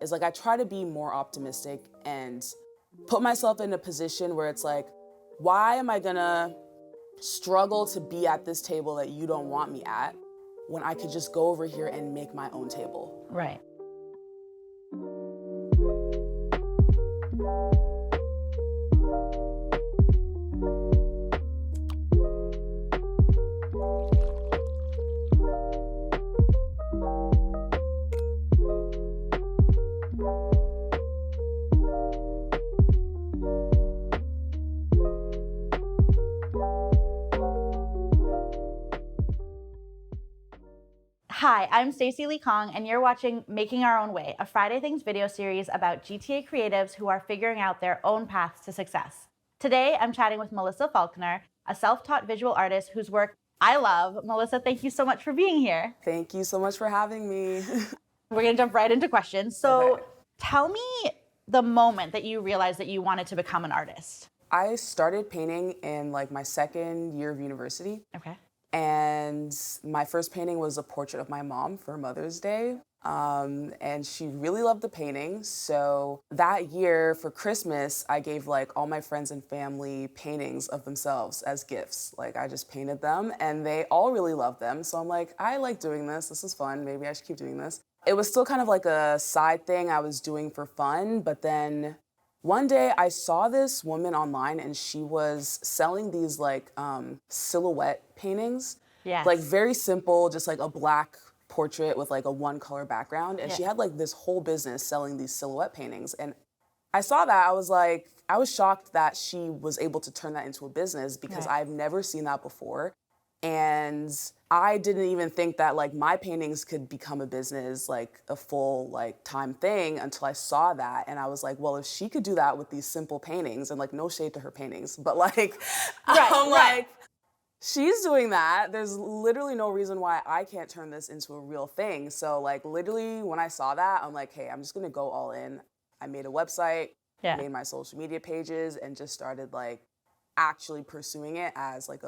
is like I try to be more optimistic and put myself in a position where it's like, why am I gonna struggle to be at this table that you don't want me at when I could just go over here and make my own table? Right. Hi, I'm Stacey Lee Kong, and you're watching Making Our Own Way, a Friday Things video series about GTA creatives who are figuring out their own paths to success. Today, I'm chatting with Melissa Falconer, a self-taught visual artist whose work I love. Melissa, thank you so much for being here. Thank you so much for having me. We're gonna jump right into questions. So Okay. Tell me the moment that you realized that you wanted to become an artist. I started painting in like my second year of university. Okay. And my first painting was a portrait of my mom for Mother's Day. And she really loved the painting. So that year for Christmas, I gave like all my friends and family paintings of themselves as gifts. Like I just painted them and they all really loved them. So I'm like, I like doing this. This is fun. Maybe I should keep doing this. It was still kind of like a side thing I was doing for fun. But then one day I saw this woman online and she was selling these like silhouette paintings. Yes. Like very simple, just like a black portrait with like a one color background. And she had like this whole business selling these silhouette paintings. And I saw that, I was shocked that she was able to turn that into a business because I've never seen that before. And I didn't even think that like my paintings could become a business, like a full like time thing until I saw that. And I was like, well, if she could do that with these simple paintings, and like no shade to her paintings, but like, like, she's doing that. There's literally no reason why I can't turn this into a real thing. So like literally when I saw that, I'm like, hey, I'm just gonna go all in. I made a website, made my social media pages, and just started like actually pursuing it as like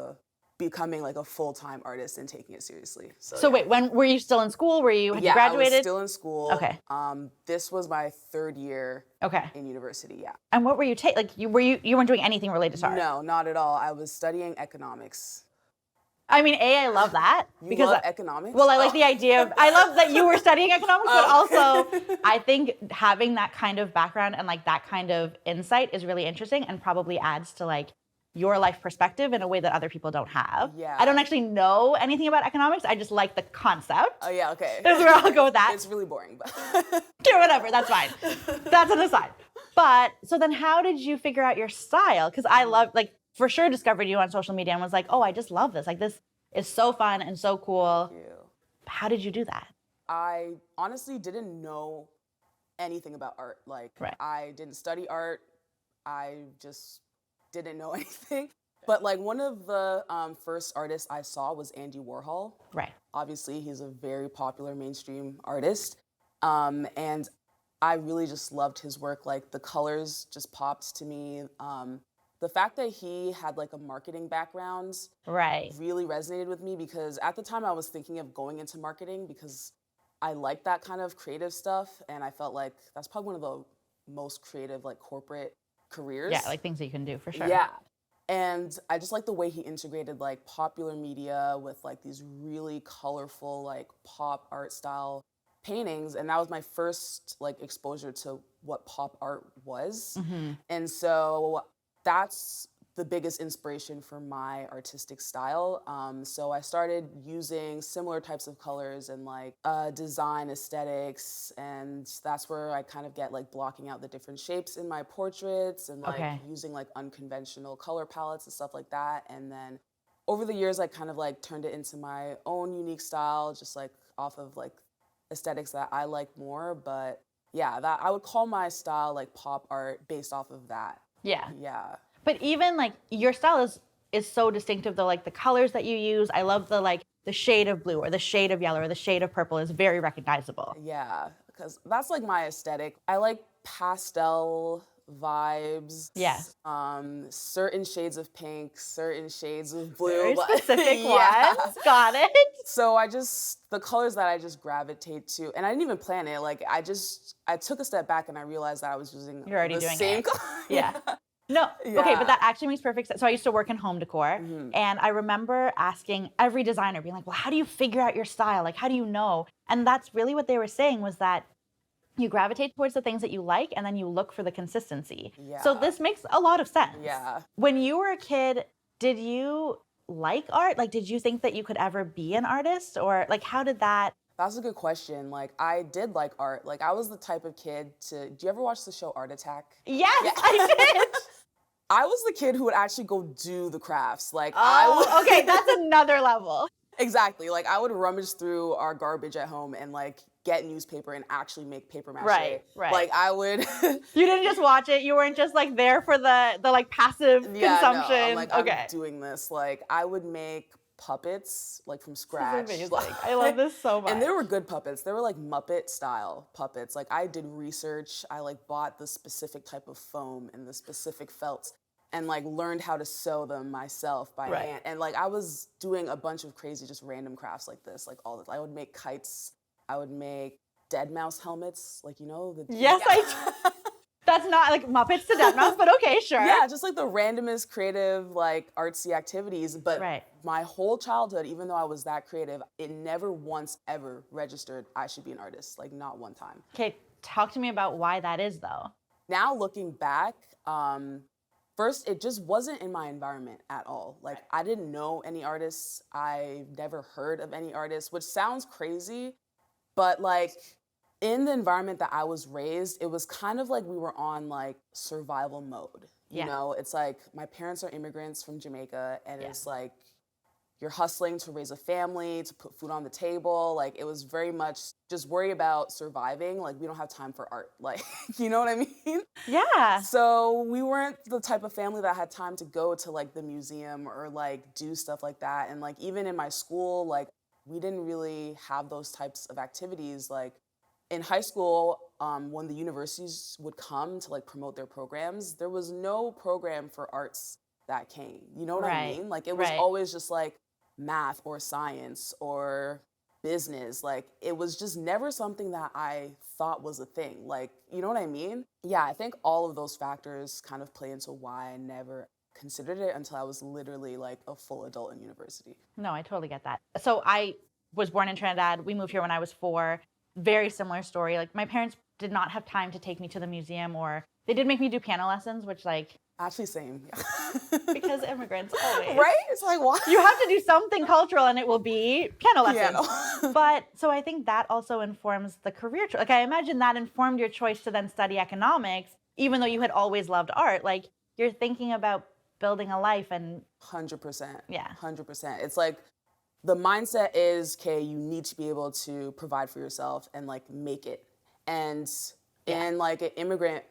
becoming like a full-time artist and taking it seriously. So wait, when were you still in school? Had you graduated? I was still in school. Okay. This was my third year in university, And what were you taking? Like you weren't doing anything related to art? No, not at all. I was studying economics. I mean, I love that. You love economics? Well, I like the idea of, I love that you were studying economics, but also I think having that kind of background and like that kind of insight is really interesting and probably adds to like your life perspective in a way that other people don't have. Yeah. I don't actually know anything about economics. I just like the concept. Oh yeah, okay. That's where I'll go with that. It's really boring, but sure, whatever, that's fine. That's an aside. But so then how did you figure out your style? Because I love, like, for sure discovered you on social media and was like, oh, I just love this. Like this is so fun and so cool. Thank you. How did you do that? I honestly didn't know anything about art. Like I didn't study art. I just didn't know anything. But like one of the first artists I saw was Andy Warhol. Right. Obviously, he's a very popular mainstream artist. And I really just loved his work. Like the colors just popped to me. The fact that he had like a marketing background really resonated with me because at the time I was thinking of going into marketing because I like that kind of creative stuff. And I felt like that's probably one of the most creative like corporate careers. Yeah, like things that you can do for sure. Yeah. And I just like the way he integrated like popular media with like these really colorful like pop art style paintings. And that was my first like exposure to what pop art was. Mm-hmm. And so that's the biggest inspiration for my artistic style. So I started using similar types of colors and like design aesthetics, and that's where I kind of get like blocking out the different shapes in my portraits and like using like unconventional color palettes and stuff like that. And then over the years, I kind of like turned it into my own unique style, just like off of like aesthetics that I like more. But yeah, that I would call my style like pop art based off of that. Yeah. Yeah. But even like your style is so distinctive though, like the colors that you use. I love the like the shade of blue or the shade of yellow or the shade of purple is very recognizable. Yeah, because that's like my aesthetic. I like pastel vibes. Yeah. Certain shades of pink, certain shades of blue. Very but- specific Yeah. ones. Got it. So the colors that I just gravitate to, and I didn't even plan it. Like I took a step back and I realized that I was using You're already the doing same it. color. Yeah. No, okay, Yeah. but that actually makes perfect sense. So I used to work in home decor, and I remember asking every designer, being like, well, how do you figure out your style? Like, how do you know? And that's really what they were saying, was that you gravitate towards the things that you like, and then you look for the consistency. So Yeah. this makes a lot of sense. Yeah. When you were a kid, did you like art? Like, did you think that you could ever be an artist? Or like, how did that? That's a good question. Like I did like art. Like I was the type of kid do you ever watch the show Art Attack? Yes, I did. I was the kid who would actually go do the crafts. Like Oh, okay, that's another level. Exactly. Like I would rummage through our garbage at home and like get newspaper and actually make paper mache. Right. Like I would You didn't just watch it. You weren't just like there for the like passive consumption. No, I'm like, okay. I'm doing this. Like I would make puppets like from scratch. This is amazing. I love this so much. And they were good puppets. They were like Muppet style puppets. Like I did research. I like bought the specific type of foam and the specific felts and like learned how to sew them myself by hand. And like I was doing a bunch of crazy just random crafts like this, like all this. I would make kites. I would make dead mouse helmets. Like, you know, Yes, that's not like Muppets to Dead Mouse, but okay, sure. Yeah, just like the randomest creative, like artsy activities. But my whole childhood, even though I was that creative, it never once ever registered I should be an artist. Like not one time. Okay, talk to me about why that is though. Now looking back, first, it just wasn't in my environment at all. Like I didn't know any artists. I never heard of any artists, which sounds crazy, but like in the environment that I was raised, it was kind of like we were on like survival mode. You know, it's like my parents are immigrants from Jamaica, and it's like you're hustling to raise a family, to put food on the table. Like it was very much just worry about surviving. Like we don't have time for art. Like, you know what I mean? Yeah. So we weren't the type of family that had time to go to like the museum or like do stuff like that. And like even in my school, like we didn't really have those types of activities. Like in high school, when the universities would come to like promote their programs, there was no program for arts that came. You know what I mean? Like it was always just like math or science or business. Like it was just never something that I thought was a thing. Like, you know what I mean? Yeah, I think all of those factors kind of play into why I never considered it until I was literally like a full adult in university. No, I totally get that. So I was born in Trinidad. We moved here when I was 4. Very similar story. Like my parents did not have time to take me to the museum, or they did make me do piano lessons, which like actually same. Because immigrants always. Right? It's like what? You have to do something cultural and it will be piano lessons. Piano. But so I think that also informs the career choice. Like I imagine that informed your choice to then study economics, even though you had always loved art. Like you're thinking about building a life and 100%. Yeah. 100%. It's like the mindset is, okay, you need to be able to provide for yourself and like make it. And in like an immigrant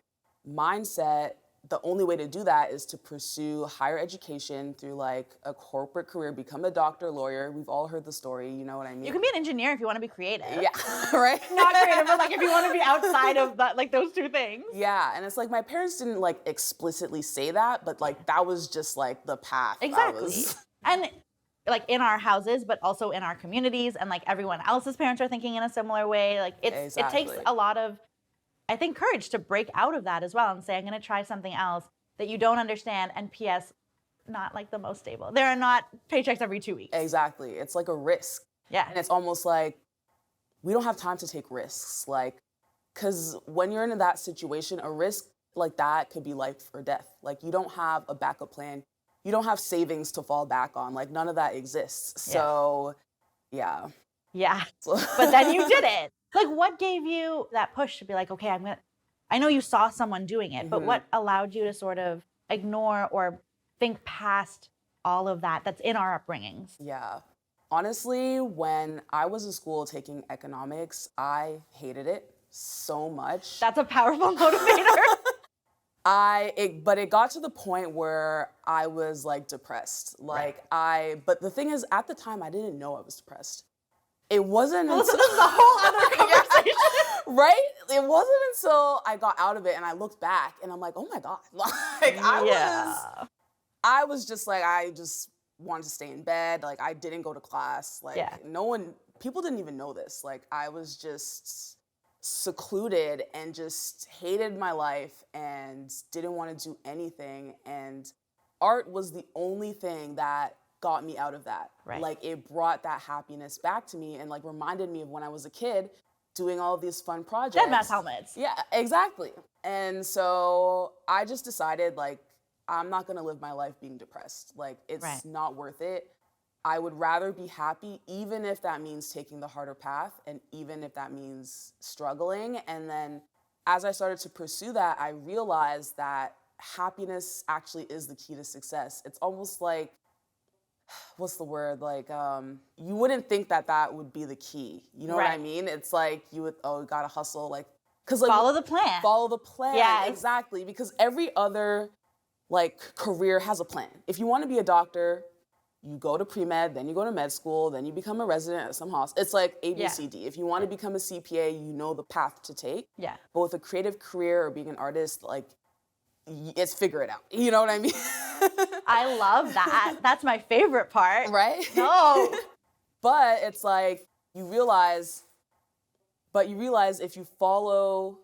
mindset, the only way to do that is to pursue higher education through like a corporate career, become a doctor, lawyer. We've all heard the story, you know what I mean? You can be an engineer if you want to be creative. Yeah, right? Not creative, but like if you want to be outside of that, like those two things. Yeah, and it's like my parents didn't like explicitly say that, but like that was just like the path. Exactly. And like in our houses, but also in our communities, and like everyone else's parents are thinking in a similar way. Like it takes a lot of, I think, courage to break out of that as well and say, I'm going to try something else that you don't understand. And P.S., not like the most stable. There are not paychecks every 2 weeks. Exactly. It's like a risk. Yeah. And it's almost like we don't have time to take risks. Like, because when you're in that situation, a risk like that could be life or death. Like you don't have a backup plan. You don't have savings to fall back on. Like none of that exists. So, yeah. Yeah. But then you did it. Like what gave you that push to be like, okay, I know you saw someone doing it, but what allowed you to sort of ignore or think past all of that that's in our upbringings? Yeah. Honestly, when I was in school taking economics, I hated it so much. That's a powerful motivator. But it got to the point where I was like depressed. Like but the thing is, at the time, I didn't know I was depressed. It wasn't until this is a whole other conversation. Right? it wasn't until I got out of it and I looked back and I'm like, oh my God. Like I was just like, I just wanted to stay in bed. Like I didn't go to class. Like people didn't even know this. Like I was just secluded and just hated my life and didn't want to do anything. And art was the only thing that got me out of that. Right. Like it brought that happiness back to me and like reminded me of when I was a kid doing all of these fun projects. Dead Man's Helmets. Yeah, exactly. And so I just decided like, I'm not gonna live my life being depressed. Like it's not worth it. I would rather be happy, even if that means taking the harder path and even if that means struggling. And then as I started to pursue that, I realized that happiness actually is the key to success. It's almost like, what's the word? Like, you wouldn't think that that would be the key. You know what I mean? It's like you would, gotta hustle. Like, cause like follow the plan. Follow the plan. Yeah, exactly. Because every other like career has a plan. If you want to be a doctor, you go to pre-med, then you go to med school, then you become a resident at some hospital. It's like A, B, C, D. If you want to become a CPA, you know the path to take. Yeah. But with a creative career or being an artist, like, it's figure it out. You know what I mean? I love that. That's my favorite part. Right? No. But it's like, you realize if you follow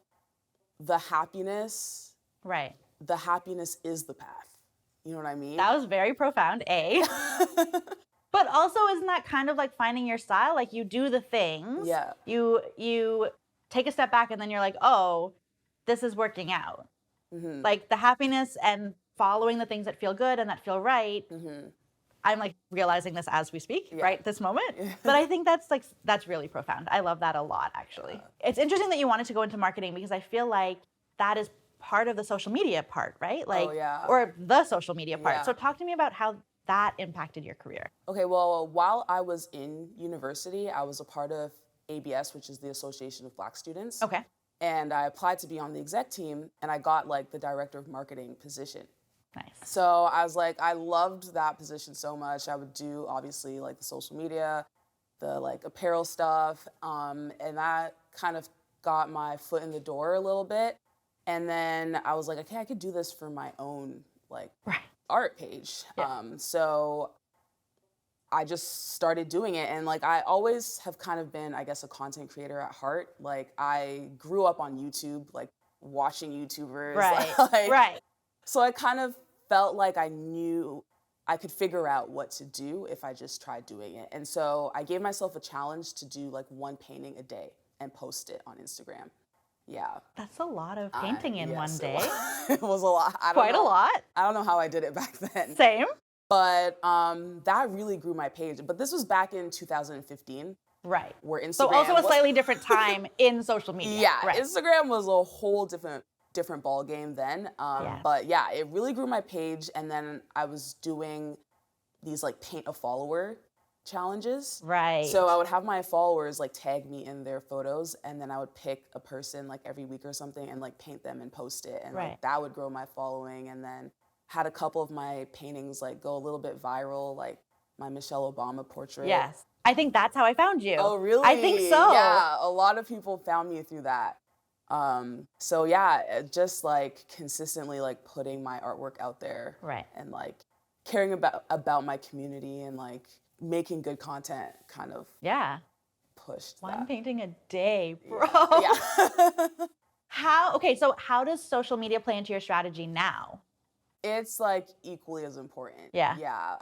the happiness, the happiness is the path. You know what I mean? That was very profound, A. But also, isn't that kind of like finding your style? Like you do the things. Yeah. You take a step back and then you're like, oh, this is working out. Mm-hmm. Like the happiness and following the things that feel good and that feel right. Mm-hmm. I'm like realizing this as we speak, right? This moment. But I think that's really profound. I love that a lot, actually. It's interesting that you wanted to go into marketing because I feel like that is part of the social media part, right? Like, or the social media part. So talk to me about how that impacted your career. Okay, well, while I was in university, I was a part of ABS, which is the Association of Black Students. Okay. And I applied to be on the exec team, and I got like the director of marketing position. Nice. So I was like, I loved that position so much. I would do obviously like the social media, the like apparel stuff, and that kind of got my foot in the door a little bit. And then I was like, okay, I could do this for my own like art page. Yeah. So I just started doing it. And like, I always have kind of been, I guess, a content creator at heart. Like I grew up on YouTube, like watching YouTubers. Right. So I kind of felt like I knew I could figure out what to do if I just tried doing it. And so I gave myself a challenge to do like one painting a day and post it on Instagram. Yeah. That's a lot of painting in one day. It was a lot. Quite a lot. I don't know how I did it back then. Same. But that really grew my page. But this was back in 2015. Right. Where Instagram So also a slightly different time in social media. Yeah. Right. Instagram was a whole different ball game then. But yeah, it really grew my page. And then I was doing these like paint a follower challenges. Right. So I would have my followers like tag me in their photos, and then I would pick a person like every week or something and like paint them and post it. And like that would grow my following. And then had a couple of my paintings like go a little bit viral, like my Michelle Obama portrait. Yes. I think that's how I found you. Oh, really? I think so. Yeah, a lot of people found me through that. So yeah, just like consistently like putting my artwork out there. Right. And like caring about my community and like making good content kind of pushed one painting a day, bro. Yeah. So how does social media play into your strategy now? It's like equally as important. Yeah. Yeah.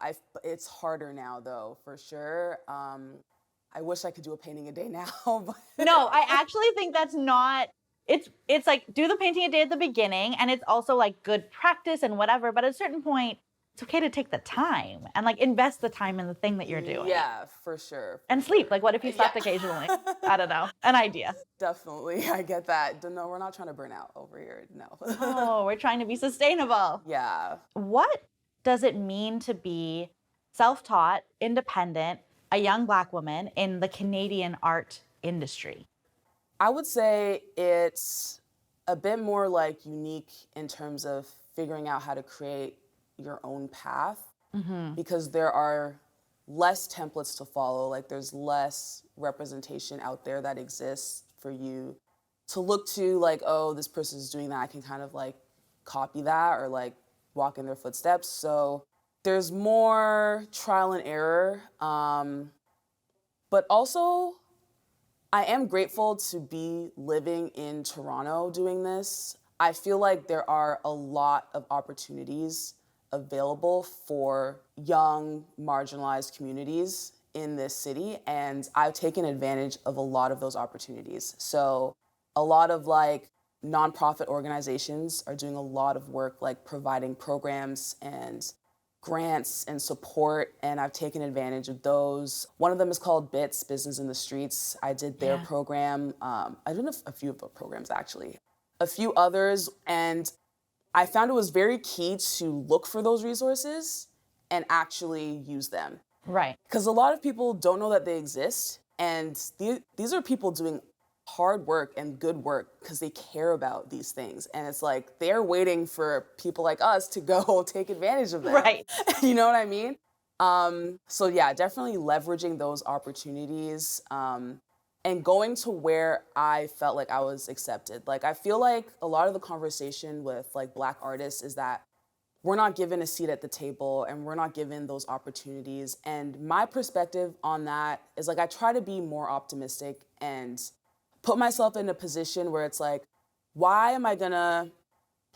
It's harder now though, for sure. I wish I could do a painting a day now. But no, I actually think that's not. It's like do the painting a day at the beginning, and it's also like good practice and whatever. But at a certain point, it's okay to take the time and like invest the time in the thing that you're doing. Yeah, for sure. And sleep. Like, what if you slept occasionally? I don't know. An idea. Definitely, I get that. No, we're not trying to burn out over here. No. Oh, we're trying to be sustainable. Yeah. What does it mean to be self-taught, independent, a young Black woman in the Canadian art industry? I would say it's a bit more like unique in terms of figuring out how to create your own path, because there are less templates to follow. Like there's less representation out there that exists for you to look to like, oh, this person is doing that, I can kind of like copy that or like walk in their footsteps. So there's more trial and error. But also, I am grateful to be living in Toronto doing this. I feel like there are a lot of opportunities available for young, marginalized communities in this city, and I've taken advantage of a lot of those opportunities. So a lot of like nonprofit organizations are doing a lot of work like providing programs and grants and support, and I've taken advantage of those. One of them is called BITS, Business in the Streets. I did their program. I did a few of the programs actually, a few others, and I found it was very key to look for those resources and actually use them. Right. Because a lot of people don't know that they exist, and these are people doing hard work and good work because they care about these things. And it's like they're waiting for people like us to go take advantage of them. Right. You know what I mean? So yeah, definitely leveraging those opportunities and going to where I felt like I was accepted. Like I feel like a lot of the conversation with like Black artists is that we're not given a seat at the table and we're not given those opportunities. And my perspective on that is like I try to be more optimistic and put myself in a position where it's like, why am I gonna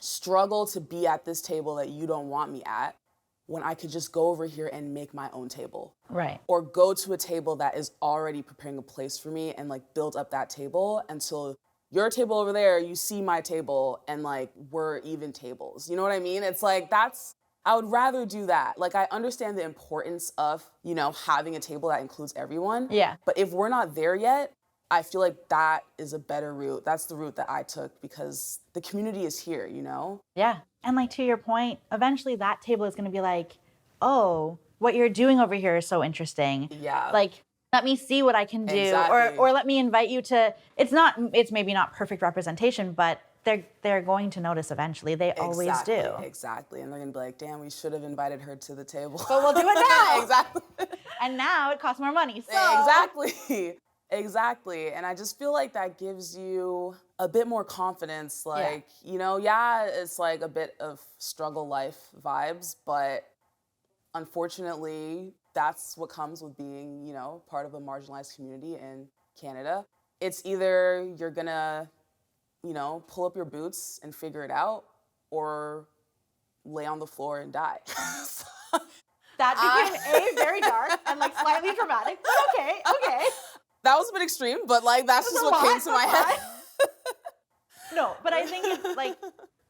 struggle to be at this table that you don't want me at when I could just go over here and make my own table? Right. Or go to a table that is already preparing a place for me and like build up that table until your table over there, you see my table and like we're even tables. You know what I mean? It's like I would rather do that. Like I understand the importance of, you know, having a table that includes everyone. Yeah. But if we're not there yet, I feel like that is a better route. That's the route that I took because the community is here, you know? Yeah. And like to your point, eventually that table is going to be like, oh, what you're doing over here is so interesting. Yeah. Like, let me see what I can do. Exactly. Or let me invite you to, it's maybe not perfect representation, but they're going to notice eventually. They always do. Exactly. And they're going to be like, damn, we should have invited her to the table. But we'll do it now. Exactly. And now it costs more money. So. Exactly. Exactly. And I just feel like that gives you a bit more confidence. Like, you know, yeah, it's like a bit of struggle life vibes, but unfortunately, that's what comes with being, you know, part of a marginalized community in Canada. It's either you're gonna, you know, pull up your boots and figure it out, or lay on the floor and die. That became very dark and like slightly dramatic, but okay. That was a bit extreme, but like that's just what came to my head. No, but I think it's like,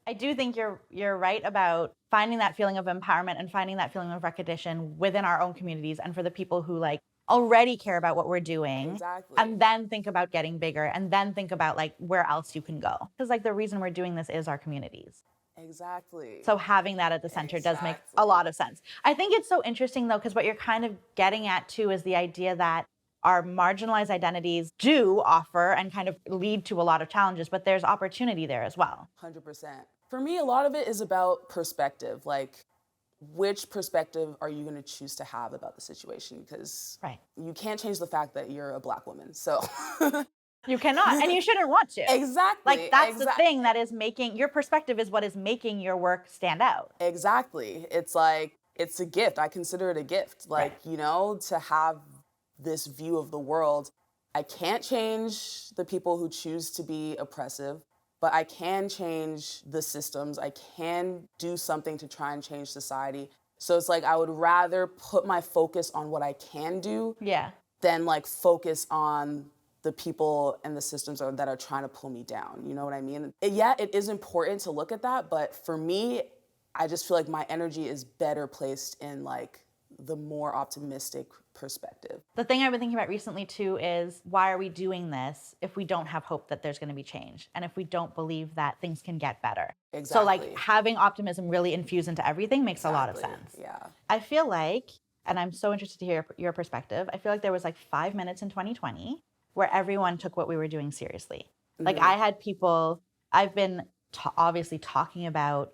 I do think you're right about finding that feeling of empowerment and finding that feeling of recognition within our own communities and for the people who like already care about what we're doing. Exactly. And then think about getting bigger and then think about like where else you can go. Because like the reason we're doing this is our communities. Exactly. So having that at the center does make a lot of sense. I think it's so interesting though, because what you're kind of getting at too is the idea that our marginalized identities do offer and kind of lead to a lot of challenges, but there's opportunity there as well. 100%. For me, a lot of it is about perspective. Like, which perspective are you going to choose to have about the situation? Because you can't change the fact that you're a Black woman. So you cannot, and you shouldn't want to. Exactly. Like that's the thing that is making your perspective is what is making your work stand out. Exactly. It's like, it's a gift. I consider it a gift. Like, you know, to have this view of the world. I can't change the people who choose to be oppressive, but I can change the systems. I can do something to try and change society. So it's like I would rather put my focus on what I can do than like focus on the people and the systems that are trying to pull me down. You know what I mean? Yeah, it is important to look at that, but for me, I just feel like my energy is better placed in like the more optimistic perspective. The thing I've been thinking about recently too is why are we doing this if we don't have hope that there's going to be change and if we don't believe that things can get better? Exactly. So like having optimism really infused into everything makes a lot of sense. Yeah. I feel like, and I'm so interested to hear your perspective, I feel like there was like 5 minutes in 2020 where everyone took what we were doing seriously. Like I had people, I've been obviously talking about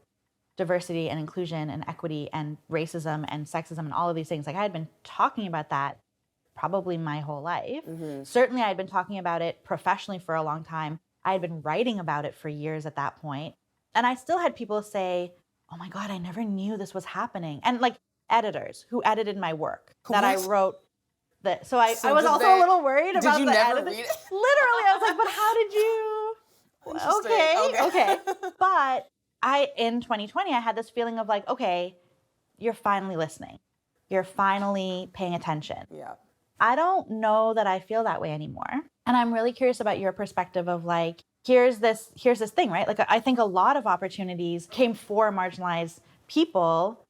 diversity and inclusion and equity and racism and sexism and all of these things. Like I had been talking about that probably my whole life. Certainly I had been talking about it professionally for a long time. I had been writing about it for years at that point. And I still had people say, oh my God, I never knew this was happening. And like editors who edited my work that I wrote. So I was also a little worried about the editing. Read it? Literally, I was like, but how did you? Okay. But in 2020, I had this feeling of like, okay, you're finally listening. You're finally paying attention. Yeah. I don't know that I feel that way anymore. And I'm really curious about your perspective of like, here's this thing, right? Like, I think a lot of opportunities came for marginalized people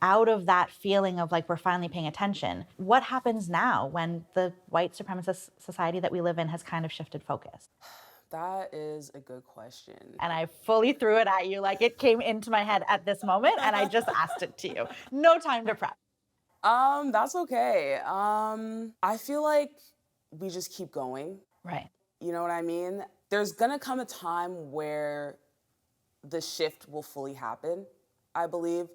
out of that feeling of like, we're finally paying attention. What happens now when the white supremacist society that we live in has kind of shifted focus? That is a good question. And I fully threw it at you. Like, it came into my head at this moment and I just asked it to you. No time to prep. That's okay. I feel like we just keep going. Right. You know what I mean? There's gonna come a time where the shift will fully happen, I believe.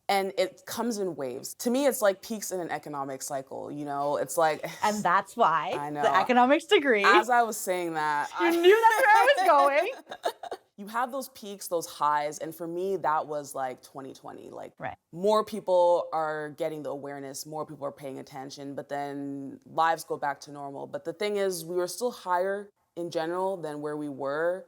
And it comes in waves. To me, it's like peaks in an economic cycle, you know? It's like... And that's why I know. the economics degree... As I was saying that... You knew that's where I was going. You have those peaks, those highs, and for me, that was like 2020. Like, right. More people are getting the awareness, more people are paying attention, but then lives go back to normal. But the thing is, we were still higher in general than where we were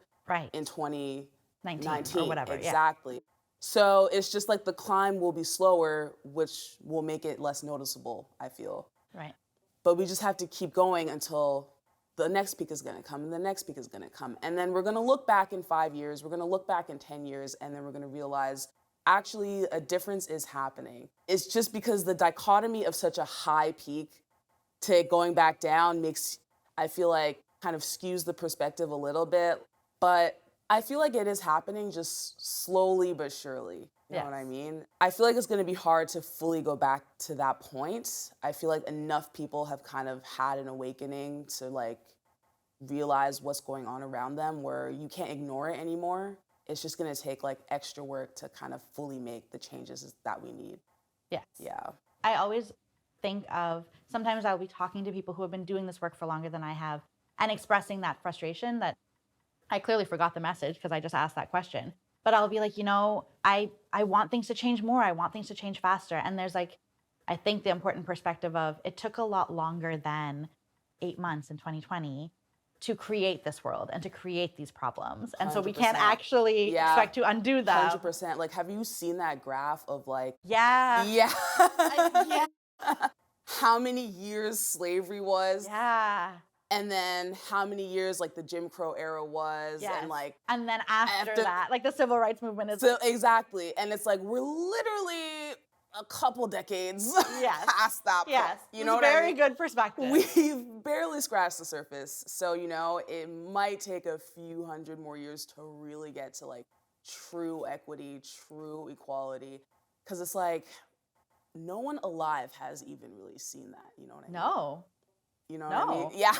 in 2019 or whatever. Exactly. Yeah. So it's just like the climb will be slower, which will make it less noticeable, I feel. Right. But we just have to keep going until the next peak is gonna come and the next peak is gonna come. And then we're gonna look back in 5 years, we're gonna look back in 10 years, and then we're gonna realize actually a difference is happening. It's just because the dichotomy of such a high peak to going back down makes, I feel like, kind of skews the perspective a little bit. But I feel like it is happening just slowly but surely. You know what I mean? I feel like it's gonna be hard to fully go back to that point. I feel like enough people have kind of had an awakening to like realize what's going on around them where you can't ignore it anymore. It's just gonna take like extra work to kind of fully make the changes that we need. Yes. Yeah. I always think of, sometimes I'll be talking to people who have been doing this work for longer than I have and expressing that frustration that I clearly forgot the message because I just asked that question. But I'll be like, you know, I want things to change more. I want things to change faster. And there's like, I think the important perspective of it took a lot longer than 8 months in 2020 to create this world and to create these problems. And so we can't actually expect to undo them. 100%. Like, have you seen that graph of like... Yeah. How many years slavery was? Yeah. And then how many years like the Jim Crow era was, and like, and then after that, like the civil rights movement is exactly, and it's like we're literally a couple decades past that point. Yes, you know what very I mean? Good perspective. We've barely scratched the surface, so you know it might take a few hundred more years to really get to like true equity, true equality, because it's like no one alive has even really seen that. You know what I mean? No. You know what I mean? Yeah,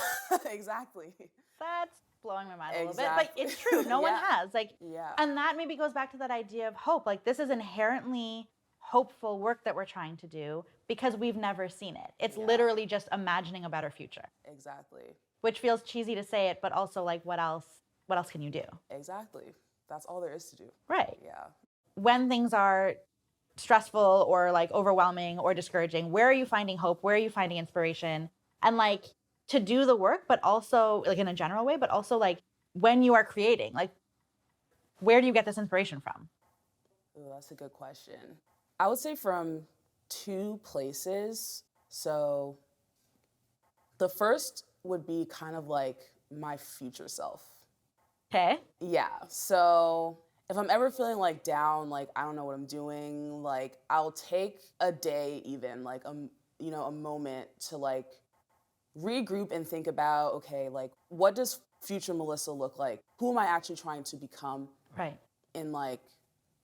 exactly. That's blowing my mind a little bit, but it's true. No one has. Like, and that maybe goes back to that idea of hope. Like, this is inherently hopeful work that we're trying to do because we've never seen it. It's literally just imagining a better future. Exactly. Which feels cheesy to say it, but also like, what else can you do? Exactly. That's all there is to do. Right. Yeah. When things are stressful or like overwhelming or discouraging, where are you finding hope? Where are you finding inspiration? And like to do the work, but also like in a general way, but also like when you are creating, like where do you get this inspiration from? Ooh, that's a good question. I would say from 2 places. So the first would be kind of like my future self. Okay. Yeah. So if I'm ever feeling like down, like I don't know what I'm doing, like I'll take a day even, like a moment to like regroup and think about, okay, like what does future Melissa look like? Who am I actually trying to become? Right. In like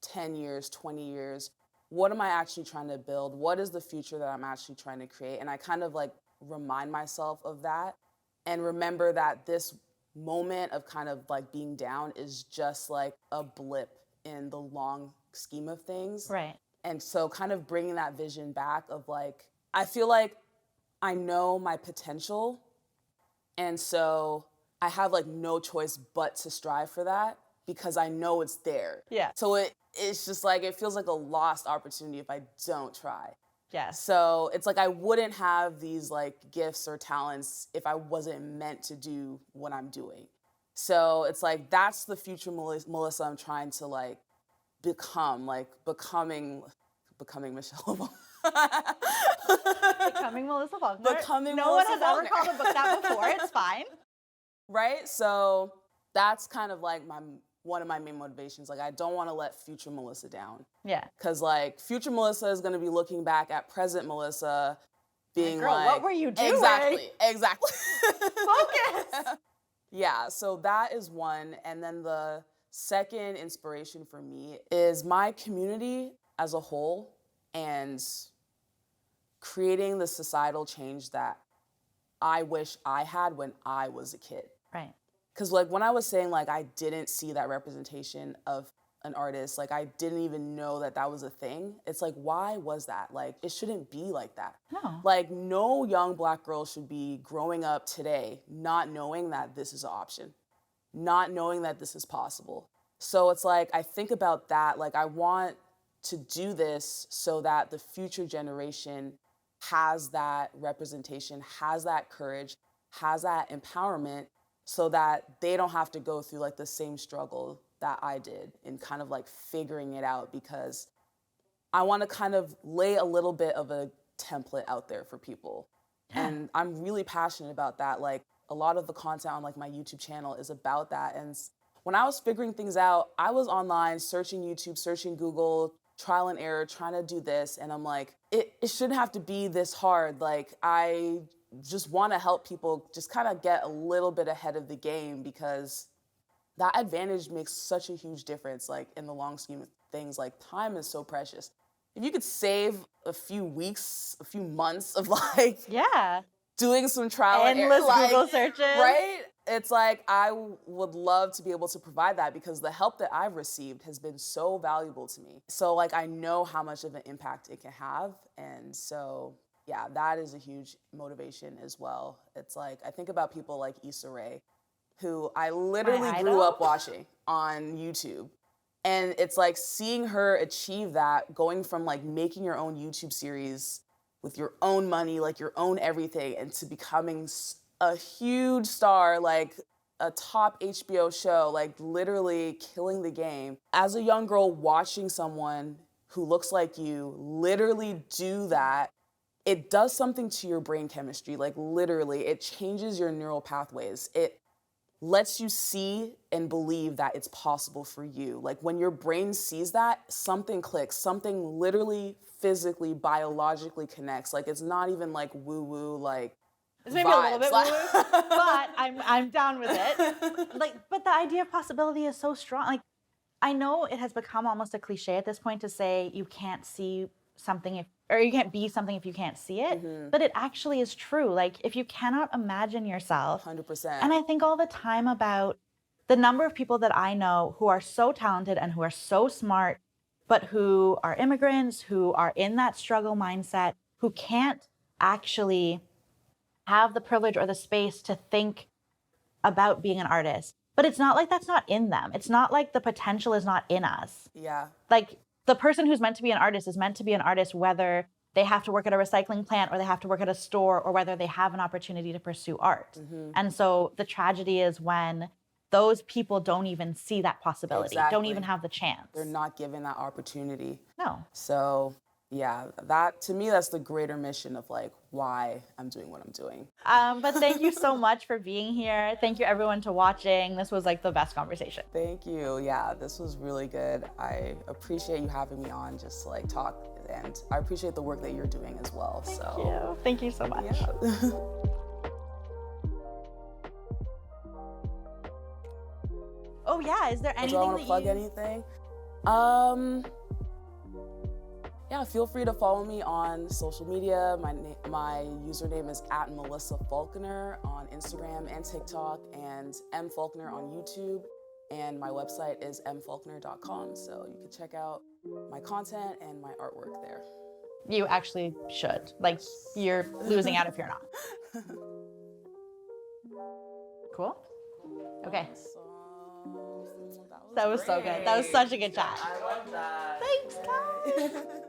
10 years, 20 years? What am I actually trying to build? What is the future that I'm actually trying to create? And I kind of like remind myself of that and remember that this moment of kind of like being down is just like a blip in the long scheme of things. Right. And so kind of bringing that vision back of like, I feel like I know my potential. And so I have like no choice but to strive for that because I know it's there. Yeah. So it's just like, it feels like a lost opportunity if I don't try. Yes. So it's like I wouldn't have these like gifts or talents if I wasn't meant to do what I'm doing. So it's like, that's the future Melissa I'm trying to like become, like becoming Michelle Obama. Becoming Melissa Falconer. Becoming no Melissa one has Falconer. ever called a book that before. It's fine. Right? So that's kind of like one of my main motivations. Like, I don't want to let future Melissa down. Yeah. Because like future Melissa is going to be looking back at present Melissa being Girl, like, what were you doing? Exactly. Focus. Yeah, so that is one. And then the second inspiration for me is my community as a whole and creating the societal change that I wish I had when I was a kid. Right. Because like when I was saying like I didn't see that representation of an artist, like I didn't even know that that was a thing. It's like, why was that? Like, it shouldn't be like that. No. Like, no young Black girl should be growing up today not knowing that this is an option, not knowing that this is possible. So it's like, I think about that, like I want to do this so that the future generation has that representation, has that courage, has that empowerment, so that they don't have to go through like the same struggle that I did in kind of like figuring it out, because I want to kind of lay a little bit of a template out there for people. Yeah. And I'm really passionate about that. Like, a lot of the content on like my YouTube channel is about that. And when I was figuring things out, I was online searching YouTube, searching Google, trial and error, trying to do this. And I'm like, it shouldn't have to be this hard. Like, I just want to help people just kind of get a little bit ahead of the game, because that advantage makes such a huge difference, like in the long scheme of things. Like, time is so precious. If you could save a few weeks, a few months of like doing some trial and error, endless Google searches, right? It's like, I would love to be able to provide that, because the help that I've received has been so valuable to me. So like, I know how much of an impact it can have. And so yeah, that is a huge motivation as well. It's like, I think about people like Issa Rae, who I literally grew up watching on YouTube. And it's like, seeing her achieve that, going from like making your own YouTube series with your own money, like your own everything, and to becoming a huge star, like a top HBO show, like literally killing the game. As a young girl watching someone who looks like you literally do that, it does something to your brain chemistry. Like, literally, it changes your neural pathways. It lets you see and believe that it's possible for you. Like, when your brain sees that, something clicks, something literally, physically, biologically connects. Like, it's not even like woo-woo, like, it's maybe a little bit woo-woo, but I'm down with it. Like, but the idea of possibility is so strong. Like, I know it has become almost a cliche at this point to say you can't see something or you can't be something if you can't see it, but it actually is true. Like, if you cannot imagine yourself, 100%. And I think all the time about the number of people that I know who are so talented and who are so smart, but who are immigrants, who are in that struggle mindset, who can't actually have the privilege or the space to think about being an artist. But it's not like that's not in them. It's not like the potential is not in us. Yeah. Like, the person who's meant to be an artist is meant to be an artist, whether they have to work at a recycling plant or they have to work at a store, or whether they have an opportunity to pursue art. And so the tragedy is when those people don't even see that possibility, don't even have the chance. They're not given that opportunity. No. So yeah, that, to me, that's the greater mission of like why I'm doing what I'm doing. But thank you so much for being here. Thank you everyone to watching. This was like the best conversation. Thank you. Yeah, this was really good. I appreciate you having me on just to like talk, and I appreciate the work that you're doing as well. Thank you so much. Yeah. Oh yeah, is there anything do I want to plug anything? Yeah, feel free to follow me on social media. My username is @MelissaFalconer on Instagram and TikTok, and mFalconer on YouTube. And my website is mfalconer.com, so you can check out my content and my artwork there. You actually should. Like, you're losing out if you're not. Cool. Okay. So, That was so good. That was such a good chat. I love that. Thanks, guys.